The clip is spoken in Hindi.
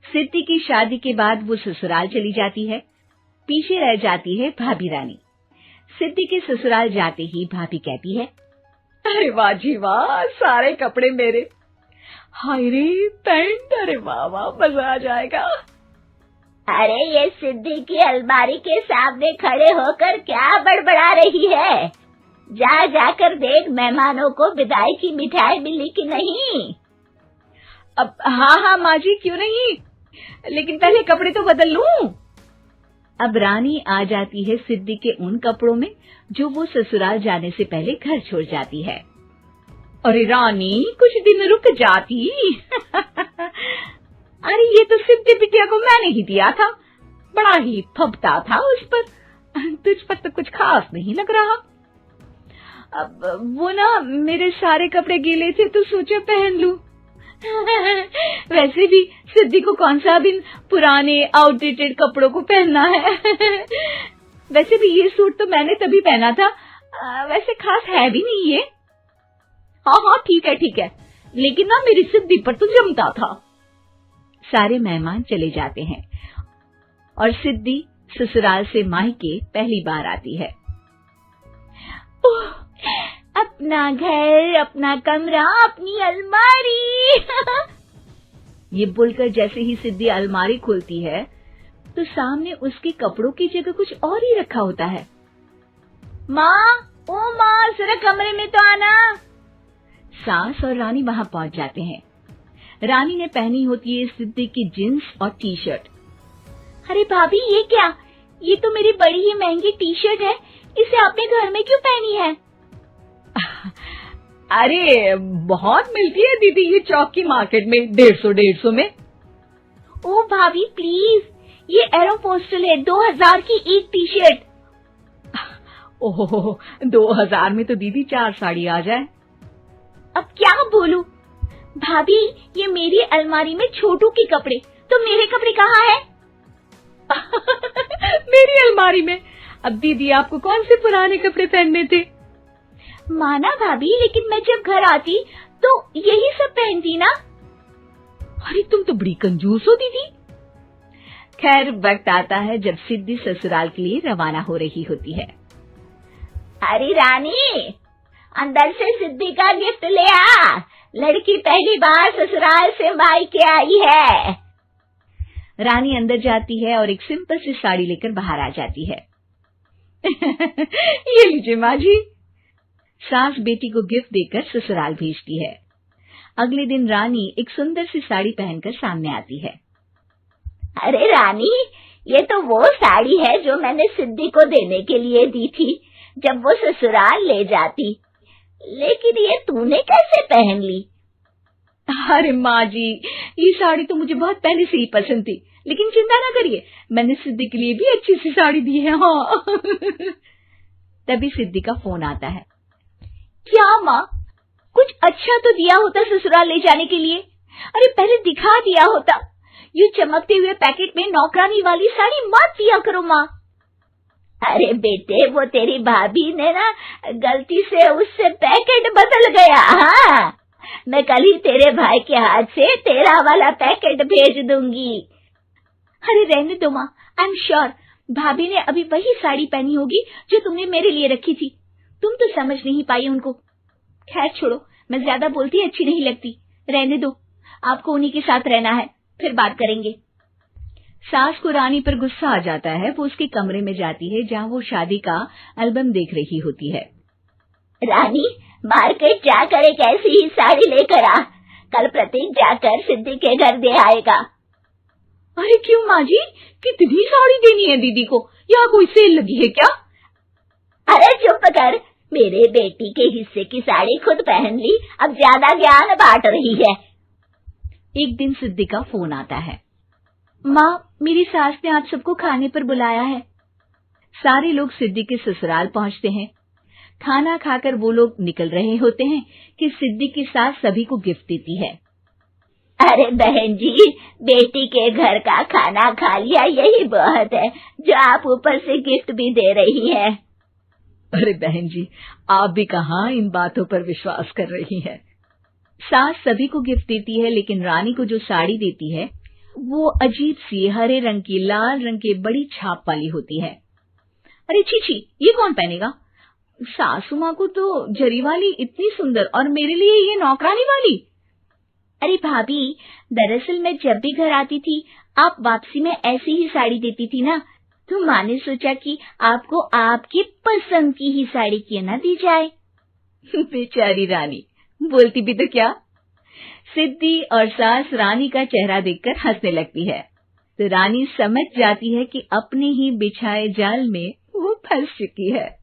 सिद्धि की शादी के बाद वो ससुराल चली जाती है। पीछे रह जाती है भाभी रानी। सिद्धि के ससुराल जाते ही भाभी कहती है, अरे वाह जी वाह, सारे कपड़े मेरे। हाय रे पैंट, अरे वाह वाह, मजा आ जाएगा। अरे ये सिद्धि की अलमारी के सामने खड़े होकर क्या बड़बड़ा रही है? जा जाकर देख मेहमानों को विदाई की मिठाई मिली कि नहीं। अब हाँ माँ जी, क्यों नहीं, लेकिन पहले कपड़े तो बदल लूं। अब रानी आ जाती है सिद्धि के उन कपड़ों में जो वो ससुराल जाने से पहले घर छोड़ जाती है। अरे रानी, कुछ दिन रुक जाती। अरे ये तो सिद्धि बिटिया को मैंने ही दिया था, बड़ा ही फबता था उस पर, तुझ पर तो कुछ खास नहीं लग रहा। अब वो ना मेरे सारे कपड़े गीले थे तो सोचा पहन लूं। वैसे भी सिद्धि को कौन सा भी पुराने आउटडेटेड कपड़ों को पहनना है। वैसे भी ये सूट तो मैंने तभी पहना था, वैसे खास है भी नहीं ये। हाँ ठीक है, लेकिन ना मेरी सिद्धि पर तो जमता था। सारे मेहमान चले जाते हैं और सिद्धि ससुराल से मायके पहली बार आती है। अपना घर, अपना कमरा, अपनी अलमारी। ये बोलकर जैसे ही सिद्धि अलमारी खोलती है तो सामने उसके कपड़ों की जगह कुछ और ही रखा होता है। माँ, ओ माँ, जरा कमरे में तो आना। सास और रानी वहां पहुंच जाते हैं। रानी ने पहनी होती है सिद्धि की जींस और टी शर्ट। अरे भाभी, ये क्या? ये तो मेरी बड़ी ही महंगी टी शर्ट है, इसे आपने घर में क्यों पहनी है? अरे बहुत मिलती है दीदी ये चौक की मार्केट में, 150 में। ओ भाभी प्लीज, ये एरोपोस्टल है, 2000 की एक टी शर्ट। ओह, 2000 में तो दीदी 4 साड़ी आ जाए। अब क्या बोलूं? भाभी, ये मेरी अलमारी में छोटू के कपड़े, तो मेरे कपड़े कहाँ हैं? मेरी अलमारी में? अब दीदी आपको कौन से पुराने कपड़े पहनने थे? माना भाभी, लेकिन मैं जब घर आती तो यही सब पहनती ना। अरे तुम तो बड़ी कंजूस हो दीदी। खैर, वक्त आता है जब सिद्धि ससुराल के लिए रवाना हो रही होती है। अरे रानी, अंदर से सिद्धि का गिफ्ट ले आ, लड़की पहली बार ससुराल से मायके आई है। रानी अंदर जाती है और एक सिंपल सी साड़ी लेकर बाहर आ जाती है। ये लीजिए माँ जी। सास बेटी को गिफ्ट देकर ससुराल भेजती है। अगले दिन रानी एक सुंदर सी साड़ी पहनकर सामने आती है। अरे रानी, ये तो वो साड़ी है जो मैंने सिद्धि को देने के लिए दी थी जब वो ससुराल ले जाती, लेकिन ये तूने कैसे पहन ली? अरे माँ जी, ये साड़ी तो मुझे बहुत पहले से ही पसंद थी, लेकिन चिंता ना करिए, मैंने सिद्धि के लिए भी अच्छी सी साड़ी दी है। हाँ। तभी सिद्धि का फोन आता है। क्या माँ, कुछ अच्छा तो दिया होता ससुराल ले जाने के लिए। अरे पहले दिखा दिया होता। ये चमकते हुए पैकेट में नौकरानी वाली साड़ी मत दिया करो माँ। अरे बेटे, वो तेरी भाभी ने ना गलती से उससे पैकेट बदल गया। हाँ, मैं कल ही तेरे भाई के हाथ से तेरा वाला पैकेट भेज दूंगी। अरे रहने दो माँ, आई एम श्योर भाभी ने अभी वही साड़ी पहनी होगी जो तुमने मेरे लिए रखी थी। तुम तो समझ नहीं पाई उनको। खैर छोड़ो, मैं ज्यादा बोलती अच्छी नहीं लगती, रहने दो, आपको उन्हीं के साथ रहना है, फिर बात करेंगे। सास को रानी पर गुस्सा आ जाता है। वो उसके कमरे में जाती है जहाँ वो शादी का एल्बम देख रही होती है। रानी, मार्केट जाकर एक ऐसी ही साड़ी लेकर आ, कल प्रतीक जाकर सिद्धि के घर दे आएगा। अरे क्यों माँ जी, कितनी साड़ी देनी है दीदी को? यहाँ कोई सेल लगी है क्या? अरे चुप कर, मेरे बेटी के हिस्से की साड़ी खुद पहन ली, अब ज्यादा ज्ञान बांट रही है। एक दिन सिद्धि का फोन आता है। माँ, मेरी सास ने आप सबको खाने पर बुलाया है। सारे लोग सिद्धि के ससुराल पहुँचते हैं। खाना खाकर वो लोग निकल रहे होते हैं कि सिद्धि की सास सभी को गिफ्ट देती है। अरे बहन जी, बेटी के घर का खाना खा लिया, यही बहुत है जो आप ऊपर से गिफ्ट भी दे रही हैं। अरे बहन जी, आप भी कहाँ इन बातों पर विश्वास कर रही हैं। सास सभी को गिफ्ट देती है, लेकिन रानी को जो साड़ी देती है वो अजीब सी हरे रंग की लाल रंग के बड़ी छाप वाली होती है। अरे छी छी, ये कौन पहनेगा? सासू माँ को तो जरी वाली इतनी सुंदर और मेरे लिए ये नौकरानी वाली। अरे भाभी, दरअसल मैं जब भी घर आती थी आप वापसी में ऐसी ही साड़ी देती थी ना, तो माँ ने सोचा कि आपको आपकी पसंद की ही साड़ी क्यों ना दी जाए। बेचारी रानी, बोलती भी तो क्या। सिद्धि और सास रानी का चेहरा देखकर हंसने लगती है, तो रानी समझ जाती है कि अपने ही बिछाए जाल में वो फंस चुकी है।